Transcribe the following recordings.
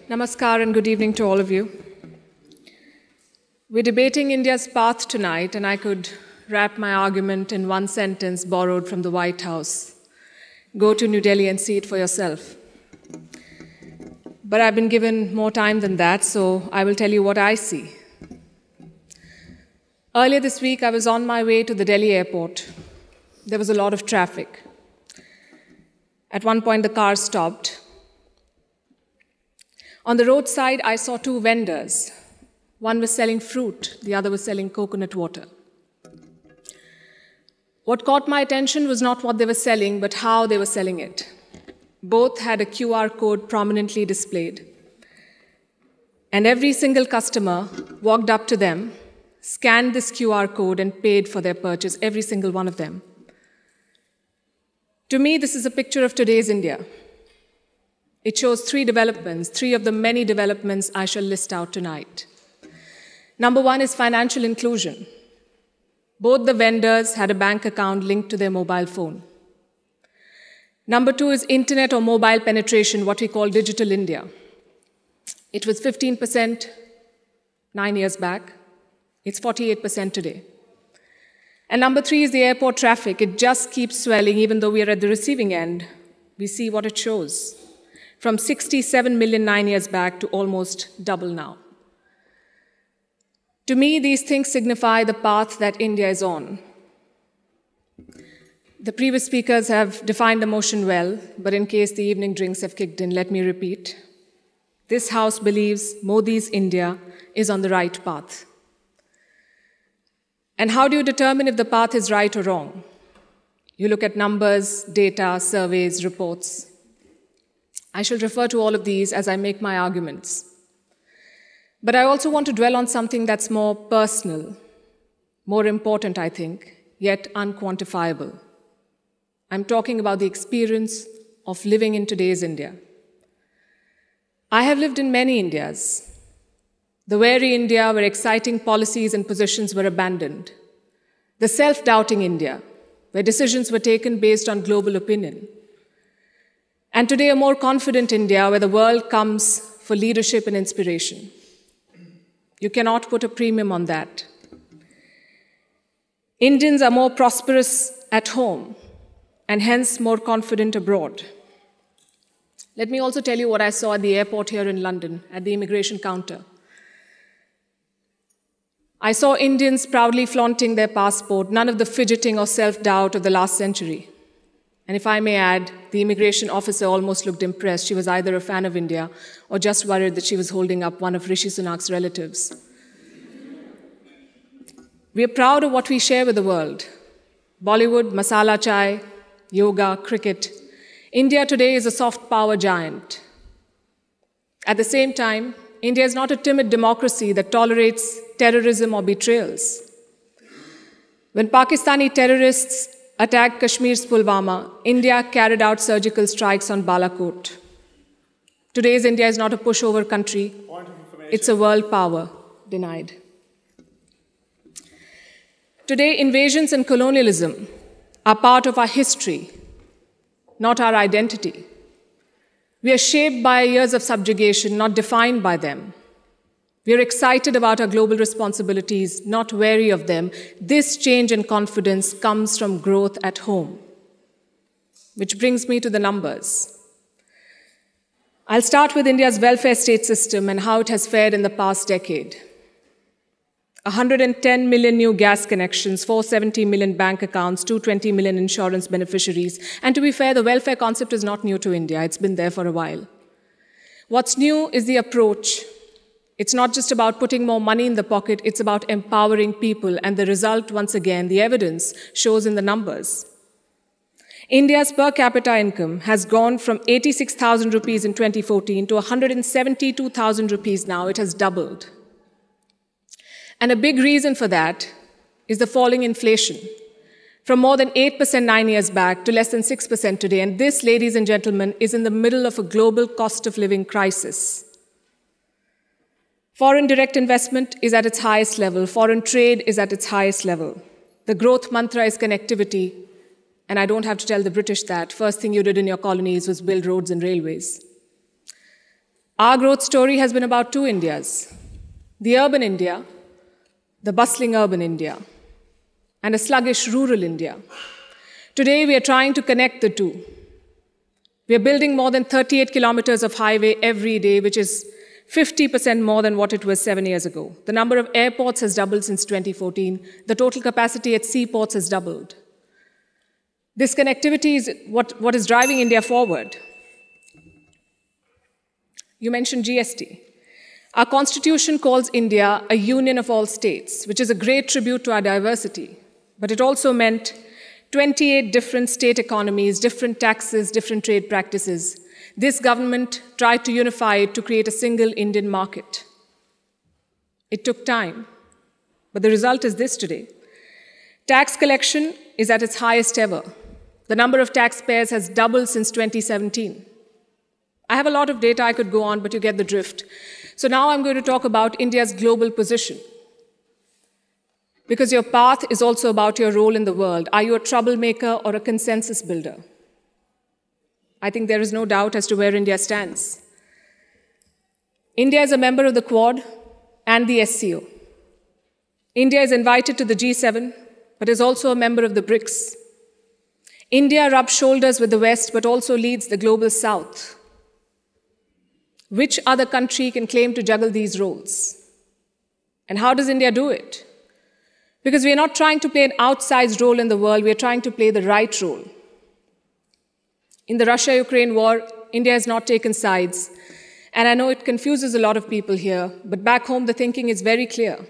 Namaskar and good evening to all of you. We're debating India's path tonight, and I could wrap my argument in one sentence borrowed from the White House. Go to New Delhi and see it for yourself. But I've been given more time than that, so I will tell you what I see. Earlier this week, I was on my way to the Delhi airport. There was a lot of traffic. At one point, the car stopped. On the roadside, I saw two vendors. One was selling fruit, the other was selling coconut water. What caught my attention was not what they were selling, but how they were selling it. Both had a QR code prominently displayed. And every single customer walked up to them, scanned this QR code, and paid for their purchase, every single one of them. To me, this is a picture of today's India. It shows three developments, three of the many developments I shall list out tonight. Number one is financial inclusion. Both the vendors had a bank account linked to their mobile phone. Number two is internet or mobile penetration, what we call digital India. It was 15% 9 years back. It's 48% today. And number three is the airport traffic. It just keeps swelling, even though we are at the receiving end. We see what it shows. From 67 million 9 years back to almost double now. To me, these things signify the path that India is on. The previous speakers have defined the motion well, but in case the evening drinks have kicked in, let me repeat. This House believes Modi's India is on the right path. And how do you determine if the path is right or wrong? You look at numbers, data, surveys, reports. I shall refer to all of these as I make my arguments. But I also want to dwell on something that's more personal, more important, I think, yet unquantifiable. I'm talking about the experience of living in today's India. I have lived in many Indias. The wary India where exciting policies and positions were abandoned. The self-doubting India, where decisions were taken based on global opinion. And today, a more confident India where the world comes for leadership and inspiration. You cannot put a premium on that. Indians are more prosperous at home and hence more confident abroad. Let me also tell you what I saw at the airport here in London, at the immigration counter. I saw Indians proudly flaunting their passport, none of the fidgeting or self-doubt of the last century. And if I may add, the immigration officer almost looked impressed. She was either a fan of India or just worried that she was holding up one of Rishi Sunak's relatives. We are proud of what we share with the world. Bollywood, masala chai, yoga, cricket. India today is a soft power giant. At the same time, India is not a timid democracy that tolerates terrorism or betrayals. When Pakistani terrorists attacked Kashmir's Pulwama, India carried out surgical strikes on Balakot. Today's India is not a pushover country. It's a world power, denied. Today, invasions and colonialism are part of our history, not our identity. We are shaped by years of subjugation, not defined by them. We are excited about our global responsibilities, not wary of them. This change in confidence comes from growth at home. Which brings me to the numbers. I'll start with India's welfare state system and how it has fared in the past decade. 110 million new gas connections, 470 million bank accounts, 220 million insurance beneficiaries. And to be fair, the welfare concept is not new to India. It's been there for a while. What's new is the approach. It's not just about putting more money in the pocket, it's about empowering people, and the result, once again, the evidence shows in the numbers. India's per capita income has gone from 86,000 rupees in 2014 to 172,000 rupees now. It has doubled. And a big reason for that is the falling inflation, from more than 8% 9 years back to less than 6% today. And this, ladies and gentlemen, is in the middle of a global cost of living crisis. Foreign direct investment is at its highest level. Foreign trade is at its highest level. The growth mantra is connectivity. And I don't have to tell the British that. First thing you did in your colonies was build roads and railways. Our growth story has been about two Indias: the urban India, the bustling urban India, and a sluggish rural India. Today, we are trying to connect the two. We are building more than 38 kilometers of highway every day, which is 50% more than what it was 7 years ago. The number of airports has doubled since 2014. The total capacity at seaports has doubled. This connectivity is what is driving India forward. You mentioned GST. Our constitution calls India a union of all states, which is a great tribute to our diversity. But it also meant 28 different state economies, different taxes, different trade practices. This government tried to unify it to create a single Indian market. It took time, but the result is this today. Tax collection is at its highest ever. The number of taxpayers has doubled since 2017. I have a lot of data I could go on, but you get the drift. So now I'm going to talk about India's global position. Because your path is also about your role in the world. Are you a troublemaker or a consensus builder? I think there is no doubt as to where India stands. India is a member of the Quad and the SCO. India is invited to the G7, but is also a member of the BRICS. India rubs shoulders with the West, but also leads the global South. Which other country can claim to juggle these roles? And how does India do it? Because we are not trying to play an outsized role in the world, we are trying to play the right role. In the Russia-Ukraine war, India has not taken sides. And I know it confuses a lot of people here, but back home the thinking is very clear.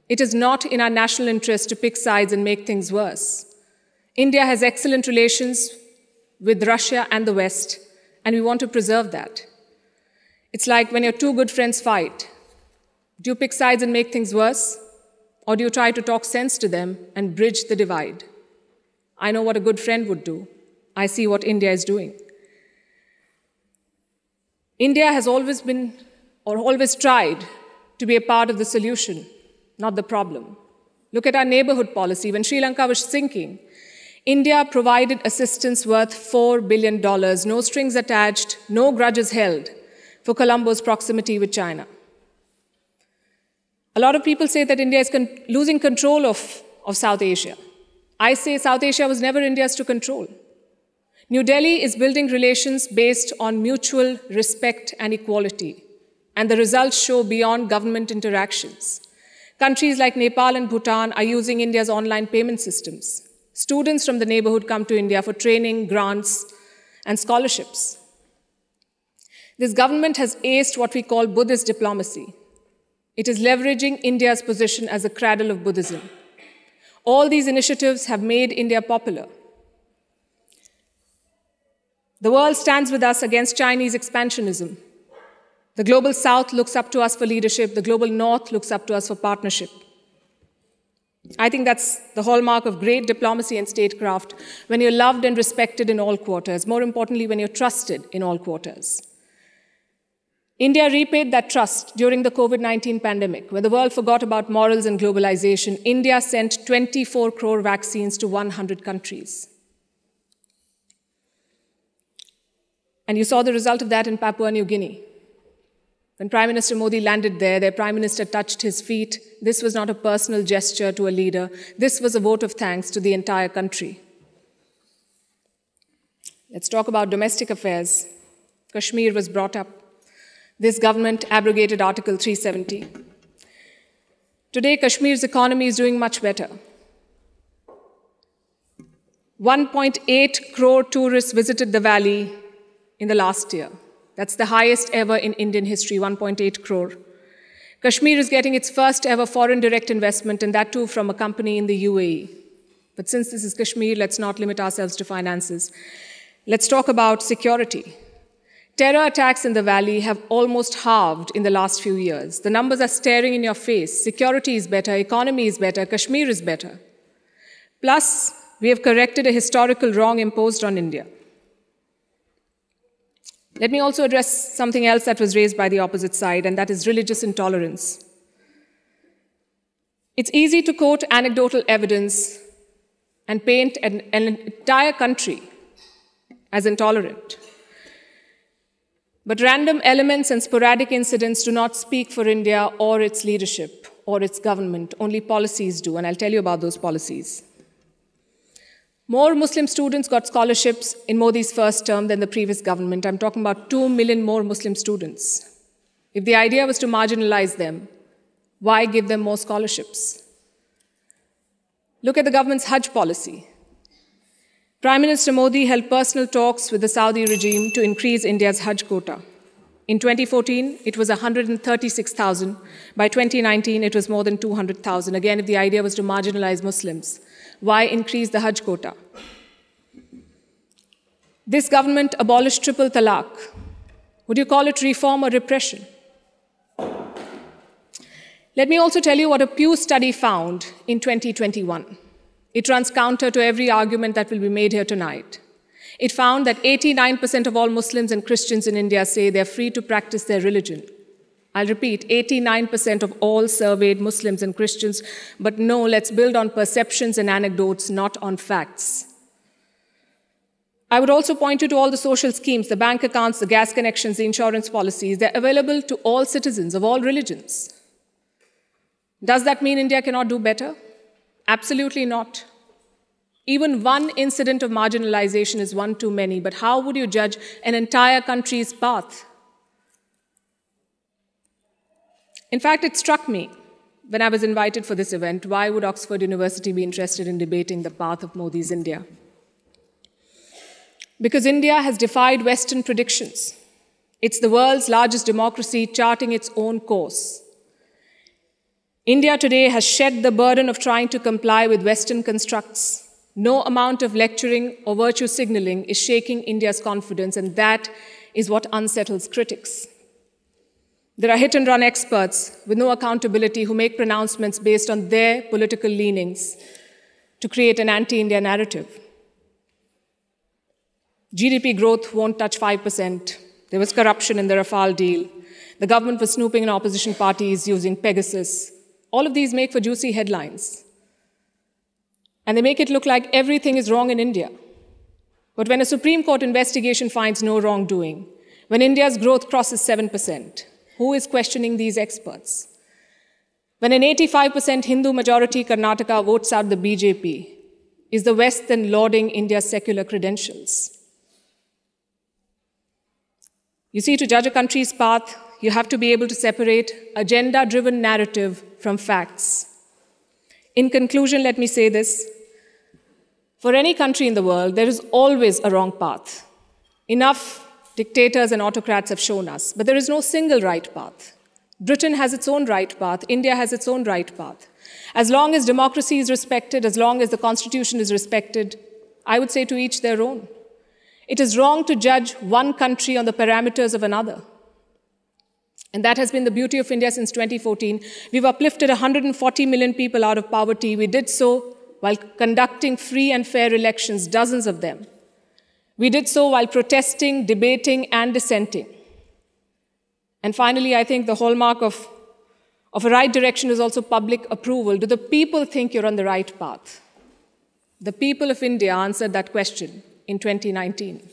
It is not in our national interest to pick sides and make things worse. India has excellent relations with Russia and the West, and we want to preserve that. It's like when your two good friends fight. Do you pick sides and make things worse? Or do you try to talk sense to them and bridge the divide? I know what a good friend would do. I see what India is doing. India has always been, or always tried, to be a part of the solution, not the problem. Look at our neighborhood policy. When Sri Lanka was sinking, India provided assistance worth $4 billion, no strings attached, no grudges held, for Colombo's proximity with China. A lot of people say that India is losing control of South Asia. I say South Asia was never India's to control. New Delhi is building relations based on mutual respect and equality, and the results show beyond government interactions. Countries like Nepal and Bhutan are using India's online payment systems. Students from the neighborhood come to India for training, grants, and scholarships. This government has aced what we call Buddhist diplomacy. It is leveraging India's position as a cradle of Buddhism. All these initiatives have made India popular. The world stands with us against Chinese expansionism. The global South looks up to us for leadership. The global North looks up to us for partnership. I think that's the hallmark of great diplomacy and statecraft, when you're loved and respected in all quarters. More importantly, when you're trusted in all quarters. India repaid that trust during the COVID-19 pandemic. When the world forgot about morals and globalization, India sent 24 crore vaccines to 100 countries. And you saw the result of that in Papua New Guinea. When Prime Minister Modi landed there, their Prime Minister touched his feet. This was not a personal gesture to a leader. This was a vote of thanks to the entire country. Let's talk about domestic affairs. Kashmir was brought up. This government abrogated Article 370. Today, Kashmir's economy is doing much better. 1.8 crore tourists visited the valley in the last year. That's the highest ever in Indian history, 1.8 crore. Kashmir is getting its first ever foreign direct investment, and that too from a company in the UAE. But since this is Kashmir, let's not limit ourselves to finances. Let's talk about security. Terror attacks in the valley have almost halved in the last few years. The numbers are staring in your face. Security is better, economy is better, Kashmir is better. Plus, we have corrected a historical wrong imposed on India. Let me also address something else that was raised by the opposite side, and that is religious intolerance. It's easy to quote anecdotal evidence and paint an entire country as intolerant. But random elements and sporadic incidents do not speak for India or its leadership or its government. Only policies do, and I'll tell you about those policies. More Muslim students got scholarships in Modi's first term than the previous government. I'm talking about 2 million more Muslim students. If the idea was to marginalize them, why give them more scholarships? Look at the government's Hajj policy. Prime Minister Modi held personal talks with the Saudi regime to increase India's Hajj quota. In 2014, it was 136,000. By 2019, it was more than 200,000. Again, if the idea was to marginalize Muslims, why increase the Hajj quota? This government abolished triple talaq. Would you call it reform or repression? Let me also tell you what a Pew study found in 2021. It runs counter to every argument that will be made here tonight. It found that 89% of all Muslims and Christians in India say they're free to practice their religion. I'll repeat, 89% of all surveyed Muslims and Christians, but no, let's build on perceptions and anecdotes, not on facts. I would also point you to all the social schemes, the bank accounts, the gas connections, the insurance policies. They're available to all citizens of all religions. Does that mean India cannot do better? Absolutely not. Even one incident of marginalization is one too many, but how would you judge an entire country's path? In fact, it struck me when I was invited for this event, why would Oxford University be interested in debating the path of Modi's India? Because India has defied Western predictions. It's the world's largest democracy charting its own course. India today has shed the burden of trying to comply with Western constructs. No amount of lecturing or virtue signaling is shaking India's confidence, and that is what unsettles critics. There are hit-and-run experts with no accountability who make pronouncements based on their political leanings to create an anti-India narrative. GDP growth won't touch 5%. There was corruption in the Rafale deal. The government was snooping in opposition parties using Pegasus. All of these make for juicy headlines. And they make it look like everything is wrong in India. But when a Supreme Court investigation finds no wrongdoing, when India's growth crosses 7%, who is questioning these experts? When an 85% Hindu-majority Karnataka votes out the BJP, is the West then lauding India's secular credentials? You see, to judge a country's path, you have to be able to separate agenda-driven narrative from facts. In conclusion, let me say this. For any country in the world, there is always a wrong path. Enough dictators and autocrats have shown us, but there is no single right path. Britain has its own right path. India has its own right path. As long as democracy is respected, as long as the Constitution is respected, I would say to each their own. It is wrong to judge one country on the parameters of another. And that has been the beauty of India since 2014. We've uplifted 140 million people out of poverty. We did so while conducting free and fair elections, dozens of them. We did so while protesting, debating, and dissenting. And finally, I think the hallmark of a right direction is also public approval. Do the people think you're on the right path? The people of India answered that question in 2019.